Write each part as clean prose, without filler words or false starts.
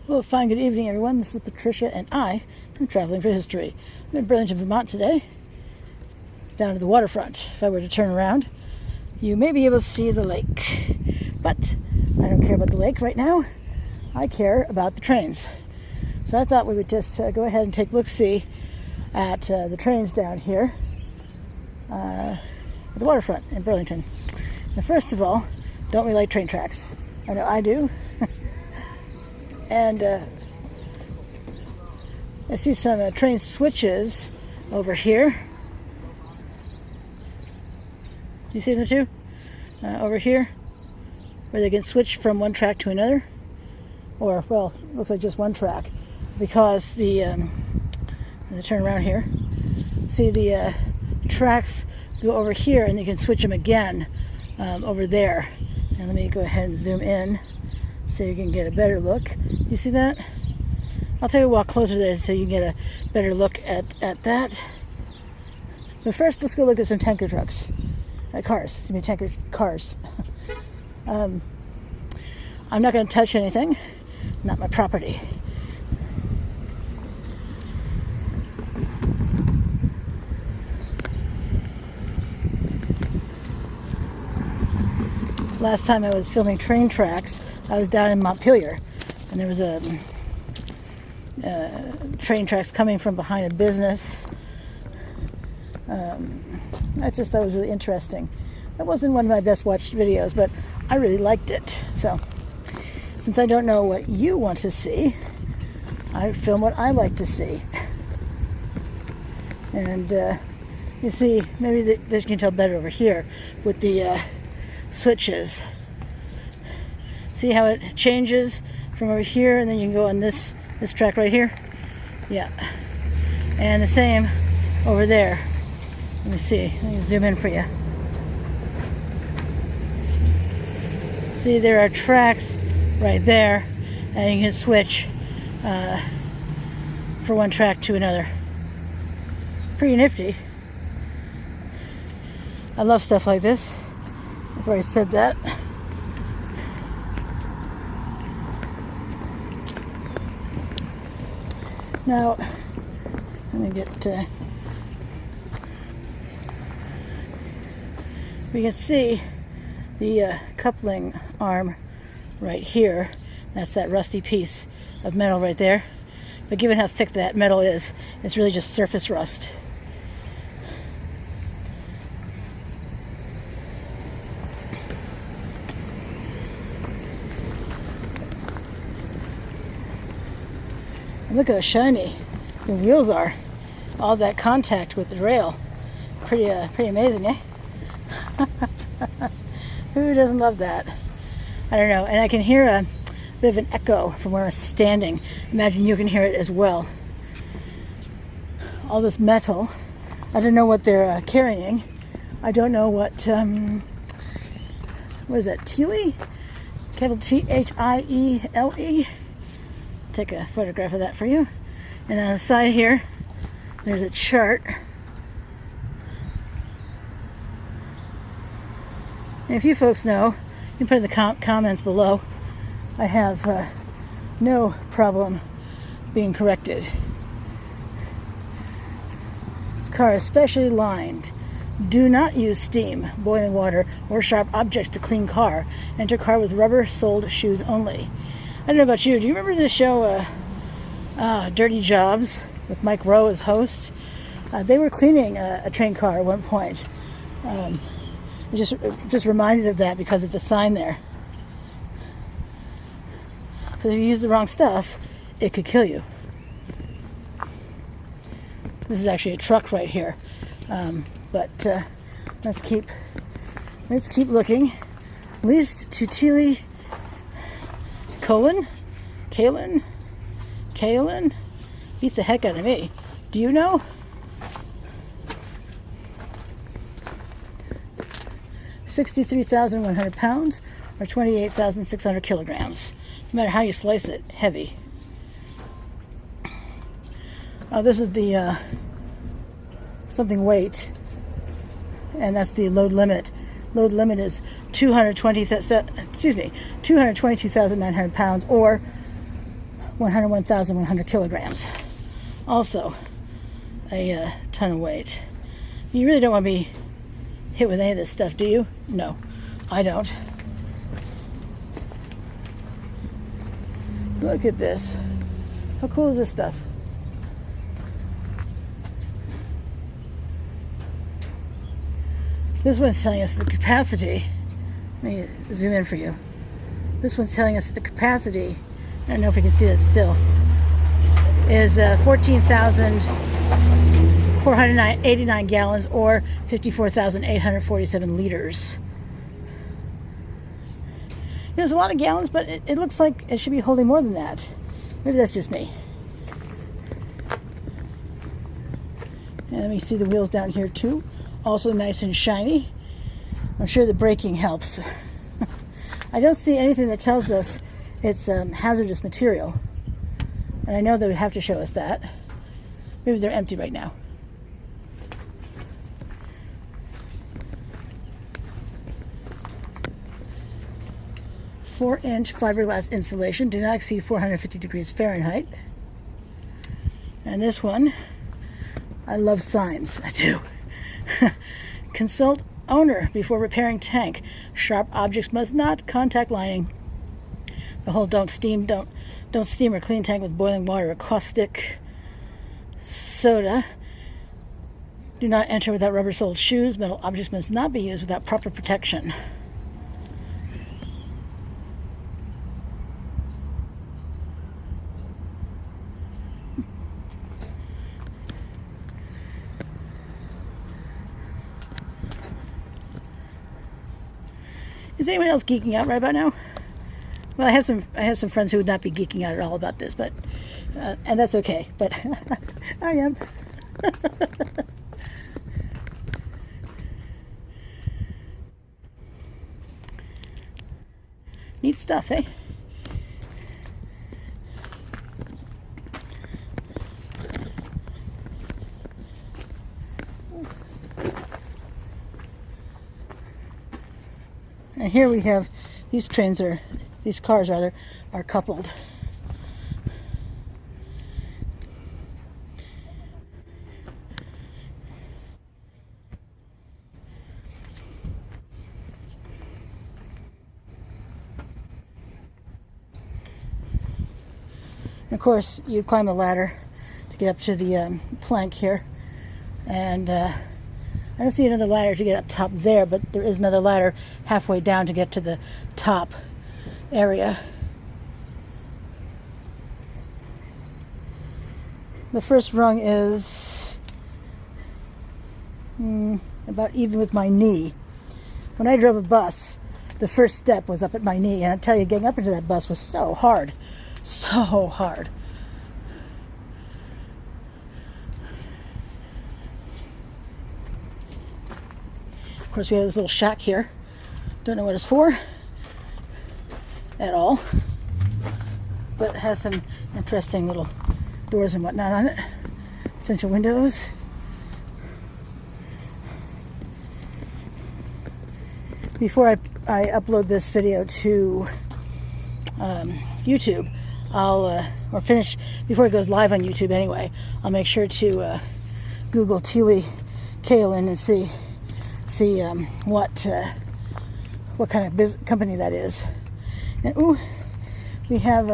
Well, fine, good evening, everyone. This is Patricia, and I am traveling for history. I'm in Burlington, Vermont today, down to the waterfront. If I were to turn around, you may be able to see the lake. But I don't care about the lake right now. I care about the trains. So I thought we would just go ahead and take a look-see at the trains down here at the waterfront in Burlington. Now, first of all, don't we like train tracks? I know I do. And I see some train switches over here. You see them too? Over here, where they can switch from one track to another. Or, well, looks like just one track. Because the, let me turn around here. See the tracks go over here and you can switch them again over there. And let me go ahead and zoom in so you can get a better look. You see that? I'll take a walk closer there so you can get a better look at that. But first, let's go look at some tanker trucks. Cars. Excuse me, tanker cars. I'm not going to touch anything. Not my property. Last time I was filming train tracks, I was down in Montpelier, and there was a train tracks coming from behind a business. I just thought it was really interesting. That wasn't one of my best watched videos, but I really liked it. So, since I don't know what you want to see, I film what I like to see. And you see, maybe this you can tell better over here with the switches. See how it changes from over here, and then you can go on this track right here. Yeah, and the same over there. Let me see. Let me zoom in for you. See, there are tracks right there, and you can switch from one track to another. Pretty nifty. I love stuff like this. I've already said that. Now, let me get we can see the coupling arm right here. That's that rusty piece of metal right there. But given how thick that metal is, it's really just surface rust. And look how shiny the wheels are. All that contact with the rail. Pretty amazing, eh? Who doesn't love that? I don't know. And I can hear a bit of an echo from where I'm standing. Imagine you can hear it as well. All this metal. I don't know what they're carrying. I don't know what is that? Thiele? Capital Thiele? Take a photograph of that for you. And on the side here, there's a chart. And if you folks know, you can put in the comments below. I have no problem being corrected. This car is specially lined. Do not use steam, boiling water, or sharp objects to clean car. Enter car with rubber-soled shoes only. I don't know about you. Do you remember the show Dirty Jobs with Mike Rowe as host? They were cleaning a train car at one point. I just reminded of that because of the sign there. Because if you use the wrong stuff, it could kill you. This is actually a truck right here. But let's keep looking. At least to Thiele, Kalen beats the heck out of me. Do you know? £63,100 or 28,600 kilograms. No matter how you slice it, heavy. This is the something weight, and that's the load limit. Load limit is 222,900 pounds, or 101,100 kilograms. Also a ton of weight. You really don't want to be hit with any of this stuff, do you? No, I don't. Look at this. How cool is this stuff? This one's telling us the capacity. Let me zoom in for you. This one's telling us the capacity, I don't know if you can see that still, is 14,489 gallons or 54,847 liters. There's a lot of gallons, but it looks like it should be holding more than that. Maybe that's just me. And let me see the wheels down here too. Also nice and shiny. I'm sure the braking helps. I don't see anything that tells us it's hazardous material. And I know they would have to show us that. Maybe they're empty right now. Four-inch fiberglass insulation, do not exceed 450 degrees Fahrenheit. And this one, I love signs, I do. Consult owner before repairing tank. Sharp objects must not contact lining. The whole don't steam or clean tank with boiling water or caustic soda. Do not enter without rubber-soled shoes. Metal objects must not be used without proper protection. Is anyone else geeking out right about now? Well, I have some friends who would not be geeking out at all about this, but and that's okay. But I am. Neat stuff, eh? And here we have these cars are coupled. And of course, you climb a ladder to get up to the plank here, and I don't see another ladder to get up top there, but there is another ladder halfway down to get to the top area. The first rung is about even with my knee. When I drove a bus, the first step was up at my knee, and I tell you, getting up into that bus was so hard. So hard. Of course, we have this little shack here. Don't know what it's for at all, but it has some interesting little doors and whatnot on it. Potential windows. Before I upload this video to YouTube, or finish before it goes live on YouTube anyway, I'll make sure to Google Teely Kaolin and see what kind of company that is. And ooh, we have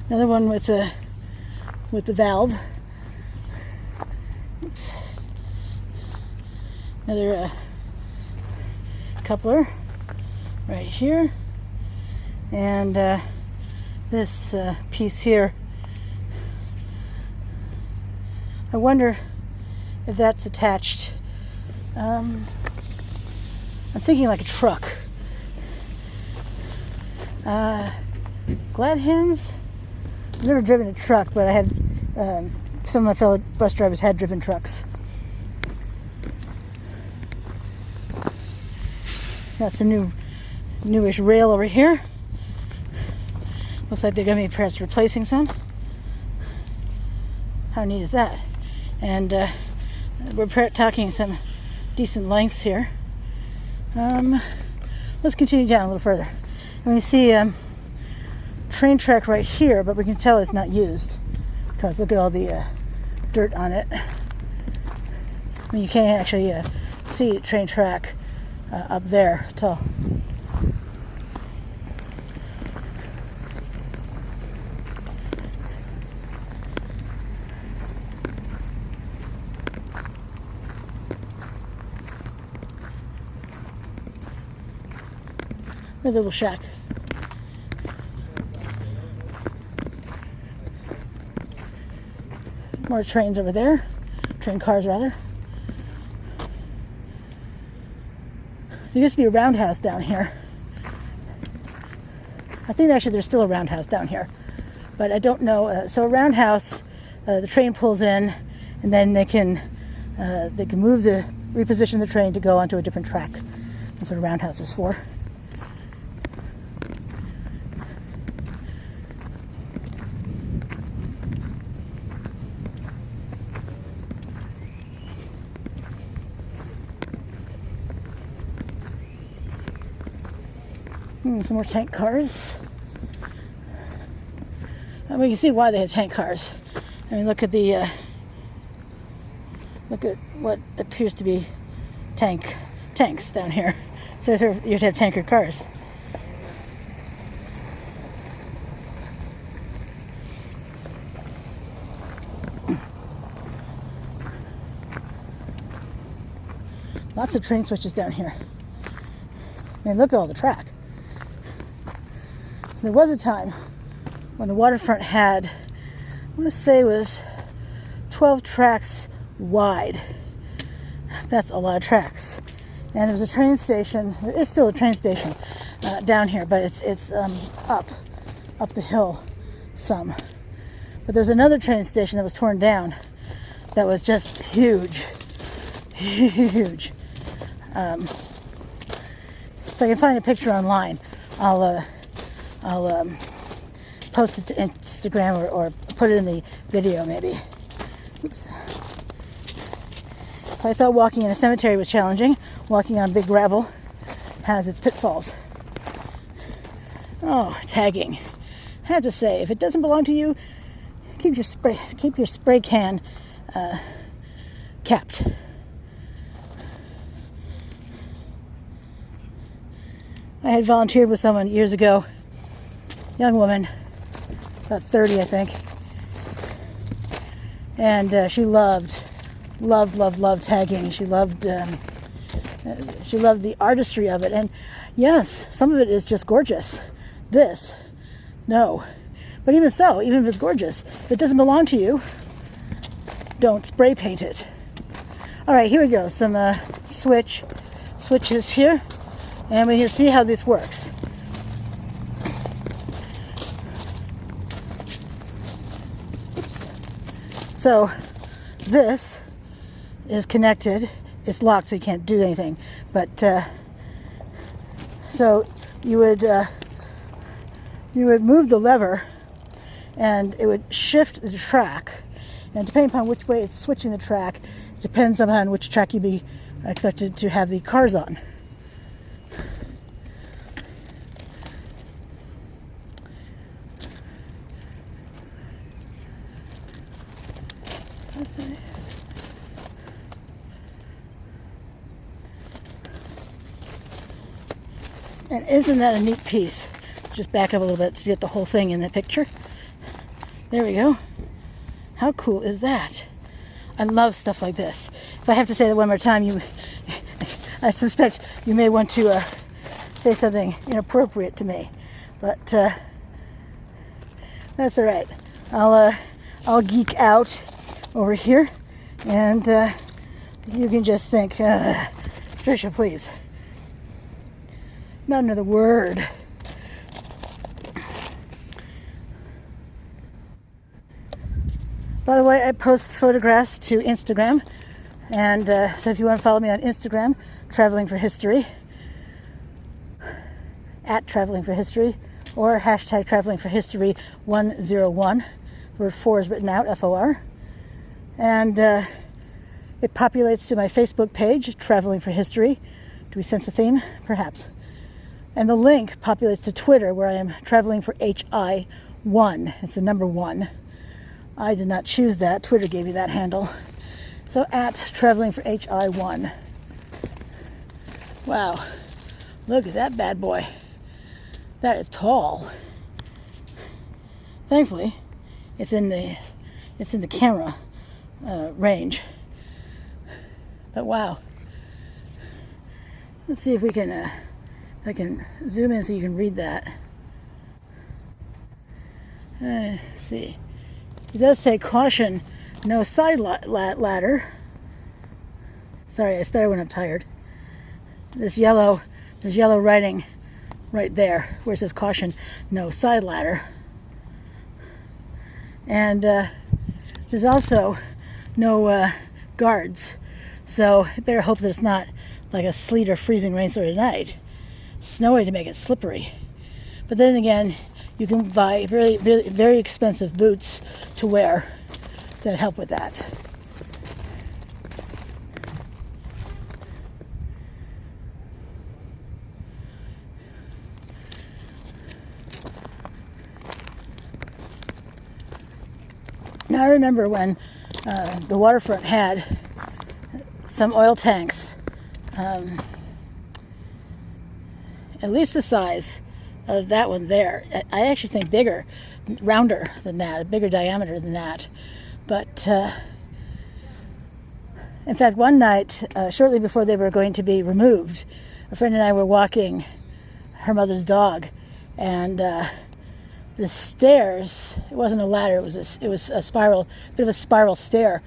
another one with the valve. Oops. Another coupler right here, and this piece here. I wonder if that's attached. I'm thinking like a truck. Glad hands. I've never driven a truck, but I had some of my fellow bus drivers had driven trucks. Got some newish rail over here. Looks like they're going to be perhaps replacing some. How neat is that? And we're talking some decent lengths here. Let's continue down a little further. And we see train track right here, but we can tell it's not used because look at all the dirt on it. I mean, you can't actually see the train track up there at all. There's a little shack. More trains over there. Train cars, rather. There used to be a roundhouse down here. I think actually there's still a roundhouse down here. But I don't know. So a roundhouse, the train pulls in, and then they can reposition the train to go onto a different track. That's what a roundhouse is for. Some more tank cars. And we can see why they have tank cars. I mean, look at what appears to be tanks down here. So you'd have tanker cars. Lots of train switches down here. I mean, look at all the track. There was a time when the waterfront had, I want to say it was 12 tracks wide. That's a lot of tracks. And there was a train station, there is still a train station down here, but it's up the hill some. But there's another train station that was torn down that was just huge. Huge. If I can find a picture online, I'll post it to Instagram or put it in the video maybe. Oops. If I thought walking in a cemetery was challenging, walking on big gravel has its pitfalls. Oh, tagging. I have to say, if it doesn't belong to you, keep your spray can capped. I had volunteered with someone years ago. Young woman, about 30, I think, and she loved tagging. She loved the artistry of it, and yes, some of it is just gorgeous. This, no, but even so, even if it's gorgeous, if it doesn't belong to you, don't spray paint it. All right, here we go. Some switches here, and we can see how this works. So this is connected. It's locked, so you can't do anything. But so you would move the lever, and it would shift the track. And depending upon which way it's switching the track, depends upon which track you'd be expected to have the cars on. And isn't that a neat piece? Just back up a little bit to get the whole thing in the picture. There we go. How cool is that? I love stuff like this. If I have to say that one more time, I suspect you may want to say something inappropriate to me, but that's all right. I'll geek out over here, and you can just think, Trisha, please. Not another word. By the way, I post photographs to Instagram, and so if you want to follow me on Instagram, Traveling for History, at Traveling for History, or hashtag Traveling for History 101, where 4 is written out, FOR, and it populates to my Facebook page, Traveling for History. Do we sense a theme? Perhaps. And the link populates to Twitter, where I am traveling for HI1. It's the number 1. I did not choose that. Twitter gave me that handle. So at traveling for HI1. Wow. Look at that bad boy. That is tall. Thankfully, it's in the camera range. But wow. Let's see if we can if I can zoom in so you can read that. Let's see. It does say caution, no side ladder. Sorry, I started when I'm tired. There's yellow writing right there where it says caution, no side ladder. And there's also no guards. So I better hope that it's not like a sleet or freezing rain sort of night. Snowy to make it slippery. But then again, you can buy very, very, very expensive boots to wear that help with that. Now I remember when the waterfront had some oil tanks, at least the size of that one there. I actually think bigger, rounder than that, a bigger diameter than that. But in fact, one night, shortly before they were going to be removed, a friend and I were walking her mother's dog, and the stairs, it wasn't a ladder, it was a spiral, bit of a spiral stair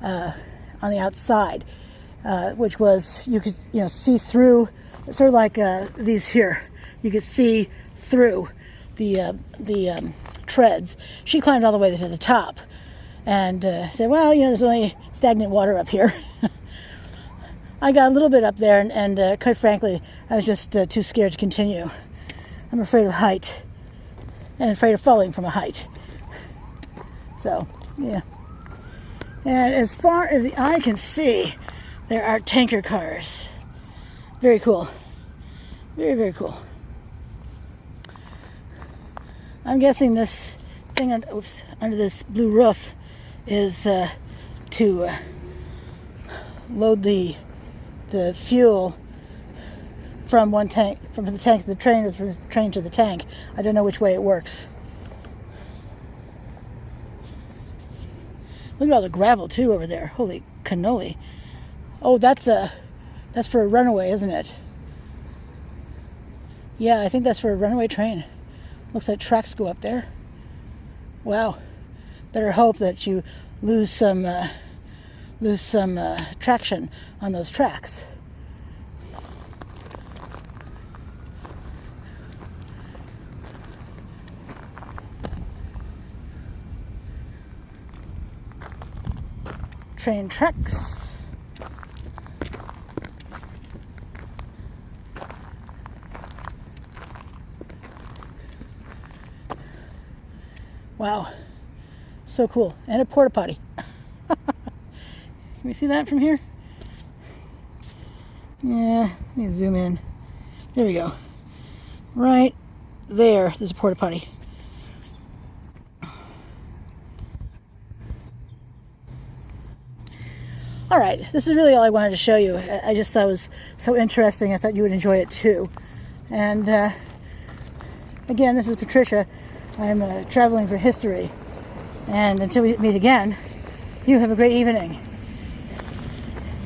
on the outside, which was, you could see through, sort of like these here. You could see through the treads. She climbed all the way to the top and said, well, there's only stagnant water up here. I got a little bit up there, and quite frankly, I was just too scared to continue. I'm afraid of height and afraid of falling from a height. So, yeah. And as far as the eye can see, there are tanker cars. Very cool. Very, very cool. I'm guessing this thing under this blue roof is to load the fuel from one tank, from the tank to the train, or from the train to the tank. I don't know which way it works. Look at all the gravel too over there. Holy cannoli! Oh, that's for a runaway, isn't it? Yeah, I think that's for a runaway train. Looks like tracks go up there. Wow. Better hope that you lose some traction on those tracks. Train tracks. Wow, so cool. And a porta potty. Can we see that from here? Yeah, let me zoom in. There we go. Right there's a porta potty. All right, this is really all I wanted to show you. I just thought it was so interesting. I thought you would enjoy it too. And again, this is Patricia. I'm traveling for history. And until we meet again, you have a great evening.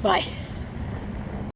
Bye.